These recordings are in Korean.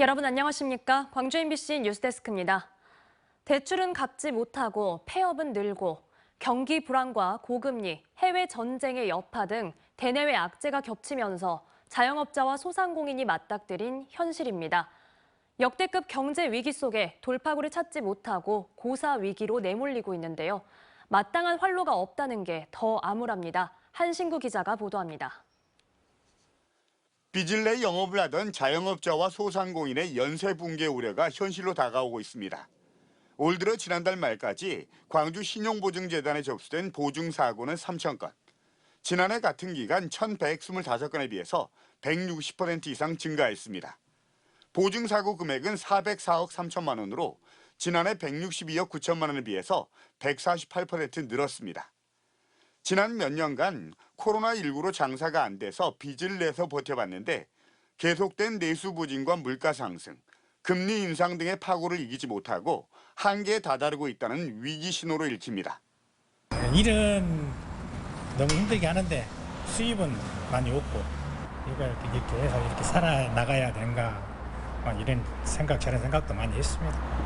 여러분 안녕하십니까? 광주 MBC 뉴스데스크입니다. 대출은 갚지 못하고 폐업은 늘고 경기 불황과 고금리, 해외 전쟁의 여파 등 대내외 악재가 겹치면서 자영업자와 소상공인이 맞닥뜨린 현실입니다. 역대급 경제 위기 속에 돌파구를 찾지 못하고 고사 위기로 내몰리고 있는데요. 마땅한 활로가 없다는 게 더 암울합니다. 한신구 기자가 보도합니다. 빚을 내 영업을 하던 자영업자와 소상공인의 연쇄 붕괴 우려가 현실로 다가오고 있습니다. 올 들어 지난달 말까지 광주 신용보증재단에 접수된 보증사고는 3,000건. 지난해 같은 기간 1,125건에 비해서 160% 이상 증가했습니다. 보증사고 금액은 404억 3천만 원으로 지난해 162억 9천만 원에 비해서 148% 늘었습니다. 지난 몇 년간 코로나19로 장사가 안 돼서 빚을 내서 버텨봤는데 계속된 내수 부진과 물가 상승, 금리 인상 등의 파고를 이기지 못하고 한계에 다다르고 있다는 위기 신호로 읽힙니다. 일은 너무 힘들게 하는데 수입은 많이 없고 이걸 이렇게 해서 이렇게 살아나가야 되는가 이런 생각, 저런 생각도 많이 했습니다.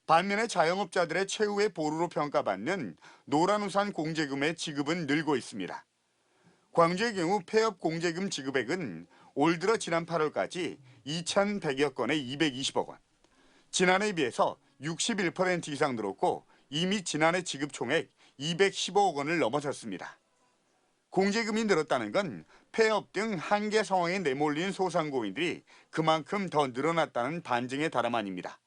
반면에 자영업자들의 최후의 보루로 평가받는 노란우산 공제금의 지급은 늘고 있습니다. 광주의 경우 폐업 공제금 지급액은 올 들어 지난 8월까지 2,100여 건에 220억 원. 지난해에 비해서 61% 이상 늘었고 이미 지난해 지급 총액 215억 원을 넘어섰습니다. 공제금이 늘었다는 건 폐업 등 한계 상황에 내몰린 소상공인들이 그만큼 더 늘어났다는 반증의 다름 아닙니다.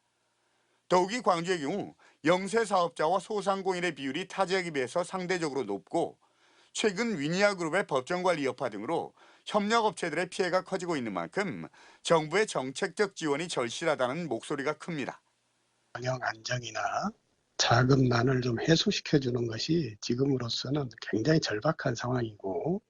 더욱이 광주의 경우 영세 사업자와 소상공인의 비율이 타 지역에 비해서 상대적으로 높고 최근 위니아그룹의 법정관리 여파 등으로 협력업체들의 피해가 커지고 있는 만큼 정부의 정책적 지원이 절실하다는 목소리가 큽니다. 경영 안정이나 자금난을 좀 해소시켜주는 것이 지금으로서는 굉장히 절박한 상황이고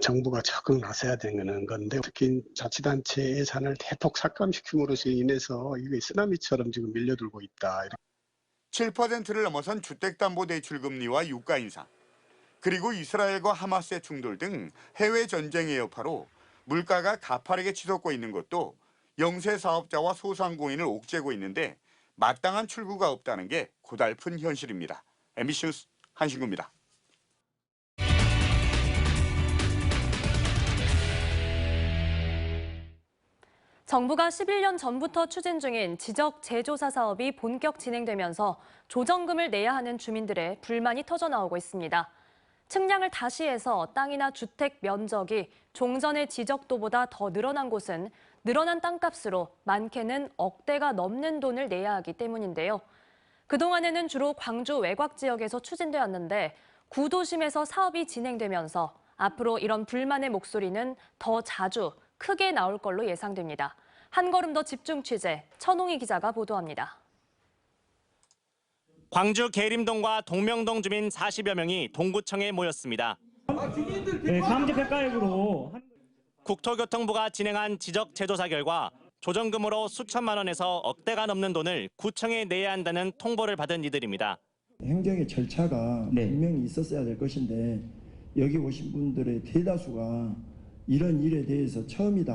정부가 적극 나서야 되는 건데 특히 자치단체 예산을 대폭 삭감시킴으로써 인해서 이게 쓰나미처럼 지금 밀려들고 있다. 7%를 넘어선 주택담보대출금리와 유가 인상, 그리고 이스라엘과 하마스의 충돌 등 해외 전쟁의 여파로 물가가 가파르게 치솟고 있는 것도 영세 사업자와 소상공인을 옥죄고 있는데 마땅한 출구가 없다는 게 고달픈 현실입니다. MBC 뉴스 한신구입니다. 정부가 11년 전부터 추진 중인 지적 재조사 사업이 본격 진행되면서 조정금을 내야 하는 주민들의 불만이 터져나오고 있습니다. 측량을 다시 해서 땅이나 주택 면적이 종전의 지적도보다 더 늘어난 곳은 늘어난 땅값으로 많게는 억대가 넘는 돈을 내야 하기 때문인데요. 그동안에는 주로 광주 외곽 지역에서 추진돼 왔는데 구도심에서 사업이 진행되면서 앞으로 이런 불만의 목소리는 더 자주 크게 나올 걸로 예상됩니다. 한 걸음 더 집중 취재, 천홍희 기자가 보도합니다. 광주 계림동과 동명동 주민 40여 명이 동구청에 모였습니다. 강제폐가액으로 국토교통부가 진행한 지적 재조사 결과 조정금으로 수천만 원에서 억대가 넘는 돈을 구청에 내야 한다는 통보를 받은 이들입니다. 행정의 절차가 분명히 있었어야 될 것인데 여기 오신 분들의 대다수가 이런 일에 대해서 처음이다.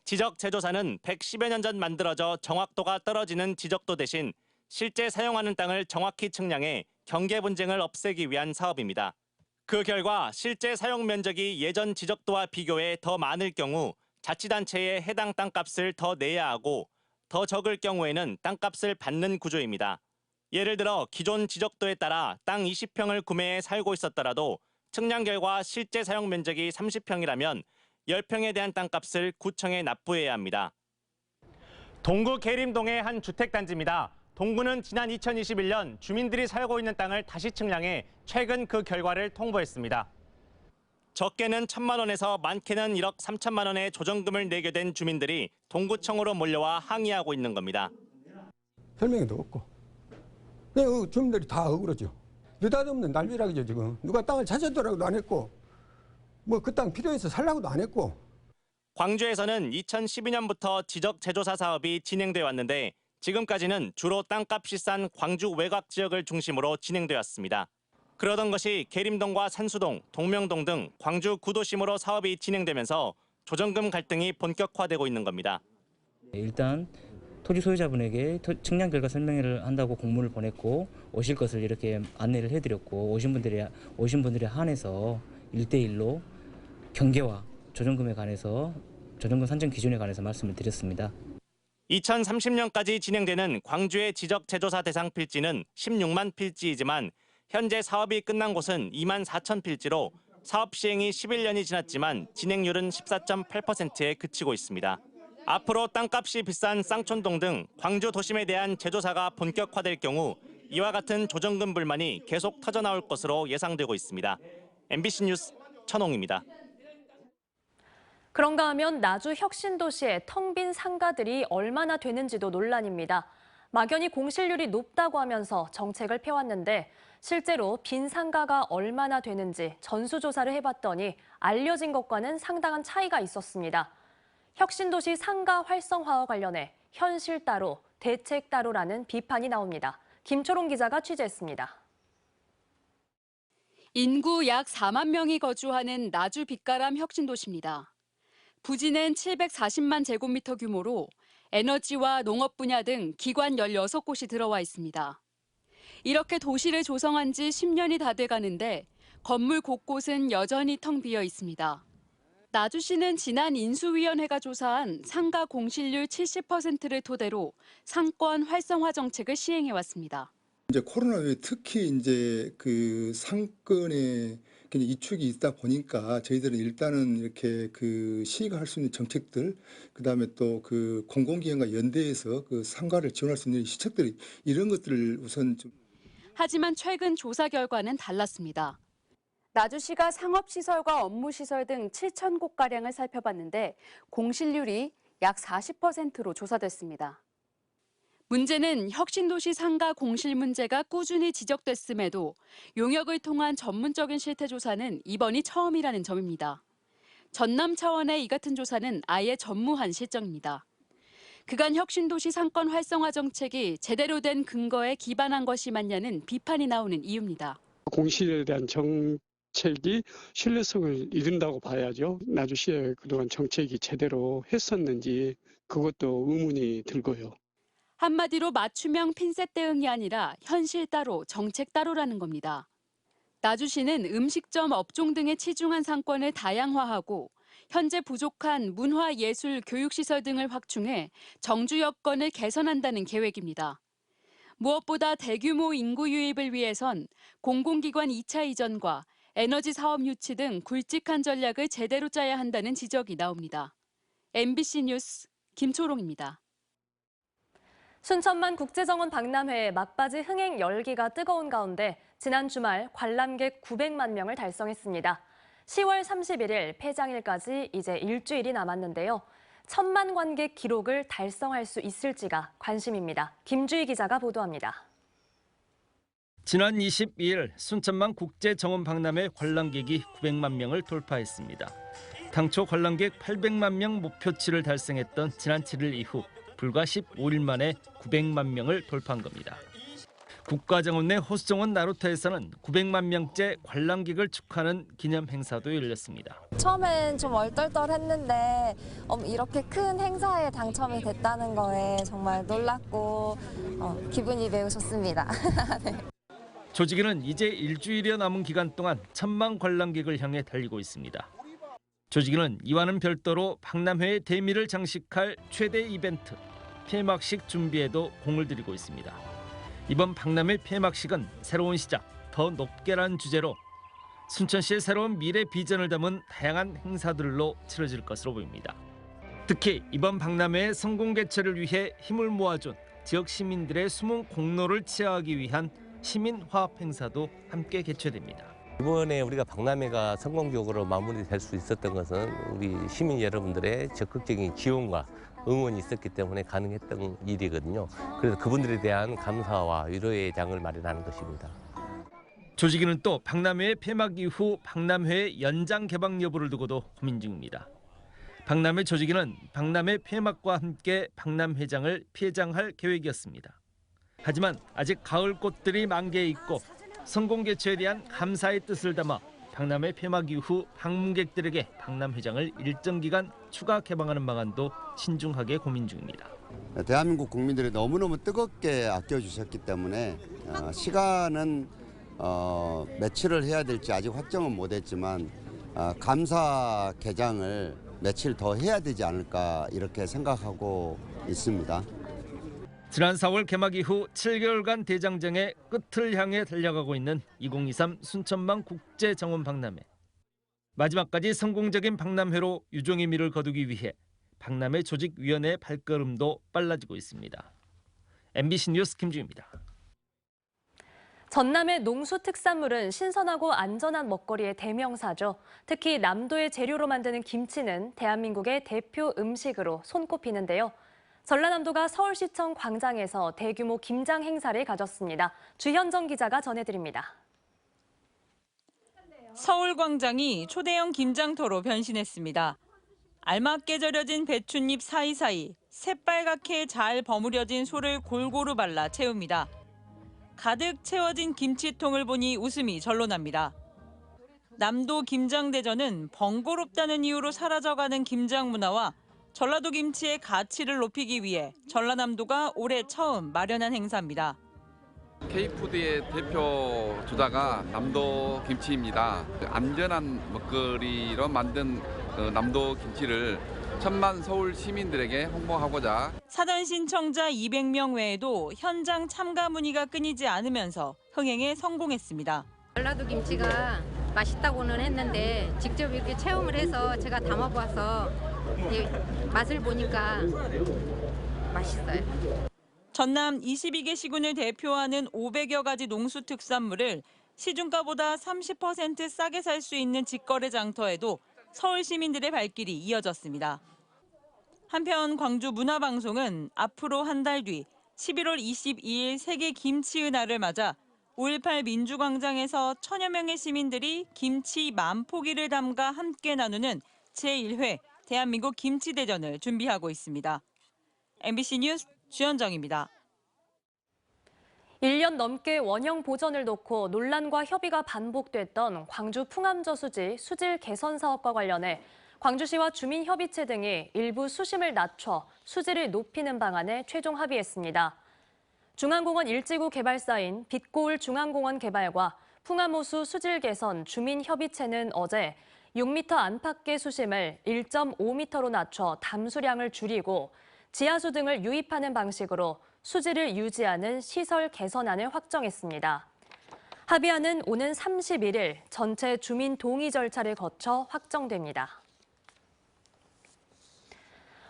지적 재조사는 110여 년 전 만들어져 정확도가 떨어지는 지적도 대신 실제 사용하는 땅을 정확히 측량해 경계 분쟁을 없애기 위한 사업입니다. 그 결과 실제 사용 면적이 예전 지적도와 비교해 더 많을 경우 자치단체에 해당 땅값을 더 내야 하고 더 적을 경우에는 땅값을 받는 구조입니다. 예를 들어 기존 지적도에 따라 땅 20평을 구매해 살고 있었더라도 측량 결과 실제 사용 면적이 30평이라면 10평에 대한 땅값을 구청에 납부해야 합니다. 동구 계림동의 한 주택단지입니다. 동구는 지난 2021년 주민들이 살고 있는 땅을 다시 측량해 최근 그 결과를 통보했습니다. 적게는 1,000만 원에서 많게는 1억 3천만 원의 조정금을 내게 된 주민들이 동구청으로 몰려와 항의하고 있는 겁니다. 설명도 없고 주민들이 다 억울하죠. 느닷없는 난리라죠. 지금 누가 땅을 찾아더라고도 안 했고 뭐 그 땅 필요해서 살라고도 안 했고. 광주에서는 2012년부터 지적 재조사 사업이 진행돼 왔는데 지금까지는 주로 땅값이 싼 광주 외곽 지역을 중심으로 진행돼 왔습니다. 그러던 것이 계림동과 산수동, 동명동 등 광주 구도심으로 사업이 진행되면서 조정금 갈등이 본격화되고 있는 겁니다. 일단 토지 소유자분에게 측량 결과 설명회를 한다고 공문을 보냈고 오실 것을 이렇게 안내를 해드렸고 오신 분들에 한해서 1대1로 경계와 조정금에 관해서 조정금 산정 기준에 관해서 말씀을 드렸습니다. 2030년까지 진행되는 광주의 지적 제조사 대상 필지는 16만 필지이지만 현재 사업이 끝난 곳은 2만 4천 필지로 사업 시행이 11년이 지났지만 진행률은 14.8%에 그치고 있습니다. 앞으로 땅값이 비싼 쌍촌동 등 광주 도심에 대한 제조사가 본격화될 경우 이와 같은 조정금 불만이 계속 터져나올 것으로 예상되고 있습니다. MBC 뉴스 천홍입니다. 그런가 하면 나주 혁신도시의 텅 빈 상가들이 얼마나 되는지도 논란입니다. 막연히 공실률이 높다고 하면서 정책을 펴왔는데 실제로 빈 상가가 얼마나 되는지 전수조사를 해봤더니 알려진 것과는 상당한 차이가 있었습니다. 혁신도시 상가 활성화와 관련해 현실 따로, 대책 따로라는 비판이 나옵니다. 김초롱 기자가 취재했습니다. 인구 약 4만 명이 거주하는 나주 빛가람 혁신도시입니다. 부지는 740만 제곱미터 규모로 에너지와 농업 분야 등 기관 16곳이 들어와 있습니다. 이렇게 도시를 조성한 지 10년이 다 돼가는데 건물 곳곳은 여전히 텅 비어 있습니다. 나주시는 지난 인수위원회가 조사한 상가 공실률 70%를 토대로 상권 활성화 정책을 시행해 왔습니다. 이제 코로나 후에 특히 이제 그 상권에 이축이 있다 보니까 저희들은 일단은 이렇게 그 시가 할 수 있는 정책들, 그다음에 또 그 공공기관과 연대해서 그 상가를 지원할 수 있는 시책들 이런 것들을 우선 좀. 하지만 최근 조사 결과는 달랐습니다. 나주시가 상업시설과 업무시설 등 7천 곳가량을 살펴봤는데 공실률이 약 40%로 조사됐습니다. 문제는 혁신도시 상가 공실 문제가 꾸준히 지적됐음에도 용역을 통한 전문적인 실태조사는 이번이 처음이라는 점입니다. 전남 차원의 이 같은 조사는 아예 전무한 실정입니다. 그간 혁신도시 상권 활성화 정책이 제대로 된 근거에 기반한 것이 맞냐는 비판이 나오는 이유입니다. 공실에 대한 정책이 신뢰성을 잃는다고 봐야죠. 나주시의 그동안 정책이 제대로 했었는지 그것도 의문이 들고요. 한마디로 맞춤형 핀셋 대응이 아니라 현실 따로 정책 따로라는 겁니다. 나주시는 음식점, 업종 등에 치중한 상권을 다양화하고 현재 부족한 문화, 예술, 교육시설 등을 확충해 정주 여건을 개선한다는 계획입니다. 무엇보다 대규모 인구 유입을 위해선 공공기관 2차 이전과 에너지 사업 유치 등 굵직한 전략을 제대로 짜야 한다는 지적이 나옵니다. MBC 뉴스 김초롱입니다. 순천만 국제정원 박람회의 막바지 흥행 열기가 뜨거운 가운데 지난 주말 관람객 900만 명을 달성했습니다. 10월 31일 폐장일까지 이제 일주일이 남았는데요. 1000만 관객 기록을 달성할 수 있을지가 관심입니다. 김주희 기자가 보도합니다. 지난 22일 순천만 국제정원 박람회 관람객이 900만 명을 돌파했습니다. 당초 관람객 800만 명 목표치를 달성했던 지난 7일 이후 불과 15일 만에 900만 명을 돌파한 겁니다. 국가정원 내 호수정원 나루터에서는 900만 명째 관람객을 축하하는 기념 행사도 열렸습니다. 처음엔 좀 얼떨떨했는데 이렇게 큰 행사에 당첨이 됐다는 거에 정말 놀랐고 기분이 매우 좋습니다. 네. 조직위는 이제 일주일여 남은 기간 동안 1000만 관람객을 향해 달리고 있습니다. 조직위는 이와는 별도로 박람회의 대미를 장식할 최대 이벤트, 폐막식 준비에도 공을 들이고 있습니다. 이번 박람회 폐막식은 새로운 시작, 더 높게라는 주제로 순천시의 새로운 미래 비전을 담은 다양한 행사들로 치러질 것으로 보입니다. 특히 이번 박람회의 성공 개최를 위해 힘을 모아준 지역 시민들의 숨은 공로를 치하하기 위한 시민화합 행사도 함께 개최됩니다. 이번에 우리가 박람회가 성공적으로 마무리될 수 있었던 것은 우리 시민 여러분들의 적극적인 지원과 응원이 있었기 때문에 가능했던 일이거든요. 그래서 그분들에 대한 감사와 위로의 장을 마련하는 것입니다. 조직위는 또 박람회의 폐막 이후 박람회의 연장 개방 여부를 두고도 고민 중입니다. 박람회 조직위는 박람회 폐막과 함께 박람회장을 폐장할 계획이었습니다. 하지만 아직 가을 꽃들이 만개해 있고 성공 개최에 대한 감사의 뜻을 담아 박람회 폐막 이후 방문객들에게 박람회장을 일정 기간 추가 개방하는 방안도 신중하게 고민 중입니다. 대한민국 국민들이 너무너무 뜨겁게 아껴주셨기 때문에 시간은 며칠을 해야 될지 아직 확정은 못했지만 감사 개장을 며칠 더 해야 되지 않을까 이렇게 생각하고 있습니다. 지난 4월 개막 이후 7개월간 대장정의 끝을 향해 달려가고 있는 2023 순천만 국제정원 박람회. 마지막까지 성공적인 박람회로 유종의 미를 거두기 위해 박람회 조직위원회의 발걸음도 빨라지고 있습니다. MBC 뉴스 김주입니다. 전남의 농수 특산물은 신선하고 안전한 먹거리의 대명사죠. 특히 남도의 재료로 만드는 김치는 대한민국의 대표 음식으로 손꼽히는데요. 전라남도가 서울시청 광장에서 대규모 김장 행사를 가졌습니다. 주현정 기자가 전해드립니다. 서울광장이 초대형 김장터로 변신했습니다. 알맞게 절여진 배춧잎 사이사이 새빨갛게 잘 버무려진 소를 골고루 발라 채웁니다. 가득 채워진 김치통을 보니 웃음이 절로 납니다. 남도 김장대전은 번거롭다는 이유로 사라져가는 김장 문화와 전라도 김치의 가치를 높이기 위해 전라남도가 올해 처음 마련한 행사입니다. K푸드의 대표 주자가 남도 김치입니다. 안전한 먹거리로 만든 남도 김치를 천만 서울 시민들에게 홍보하고자 사전 신청자 200명 외에도 현장 참가 문의가 끊이지 않으면서 흥행에 성공했습니다. 전라도 김치가 맛있다고는 했는데 직접 이렇게 체험을 해서 제가 담아봐서 맛을 보니까 맛있어요. 전남 22개 시군을 대표하는 500여 가지 농수 특산물을 시중가보다 30% 싸게 살 수 있는 직거래 장터에도 서울 시민들의 발길이 이어졌습니다. 한편 광주 문화방송은 앞으로 한 달 뒤 11월 22일 세계 김치의 날을 맞아 5.18 민주광장에서 천여 명의 시민들이 김치 만포기를 담가 함께 나누는 제1회 대한민국 김치대전을 준비하고 있습니다. MBC 뉴스 주현정입니다. 1년 넘게 원형 보전을 놓고 논란과 협의가 반복됐던 광주 풍암저수지 수질 개선 사업과 관련해 광주시와 주민협의체 등이 일부 수심을 낮춰 수질을 높이는 방안에 최종 합의했습니다. 중앙공원 일지구 개발사인 빛고울 중앙공원 개발과 풍암호수 수질 개선 주민협의체는 어제 6m 안팎의 수심을 1.5m로 낮춰 담수량을 줄이고 지하수 등을 유입하는 방식으로 수질을 유지하는 시설 개선안을 확정했습니다. 합의안은 오는 31일 전체 주민 동의 절차를 거쳐 확정됩니다.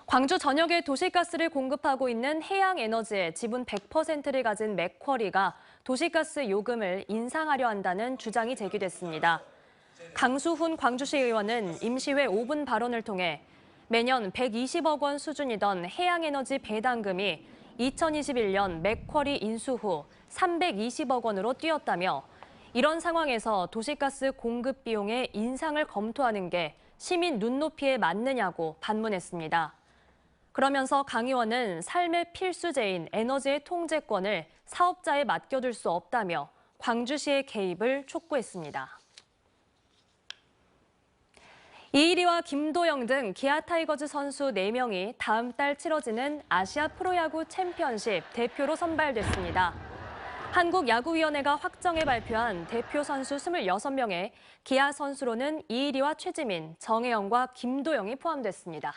광주 전역에 도시가스를 공급하고 있는 해양에너지의 지분 100%를 가진 맥쿼리가 도시가스 요금을 인상하려 한다는 주장이 제기됐습니다. 강수훈 광주시 의원은 임시회 5분 발언을 통해 매년 120억 원 수준이던 해양에너지 배당금이 2021년 맥쿼리 인수 후 320억 원으로 뛰었다며 이런 상황에서 도시가스 공급 비용의 인상을 검토하는 게 시민 눈높이에 맞느냐고 반문했습니다. 그러면서 강 의원은 삶의 필수제인 에너지의 통제권을 사업자에 맡겨둘 수 없다며 광주시의 개입을 촉구했습니다. 이일이와 김도영 등 기아 타이거즈 선수 4명이 다음 달 치러지는 아시아 프로야구 챔피언십 대표로 선발됐습니다. 한국야구위원회가 확정해 발표한 대표 선수 26명에 기아 선수로는 이일이와 최지민, 정혜영과 김도영이 포함됐습니다.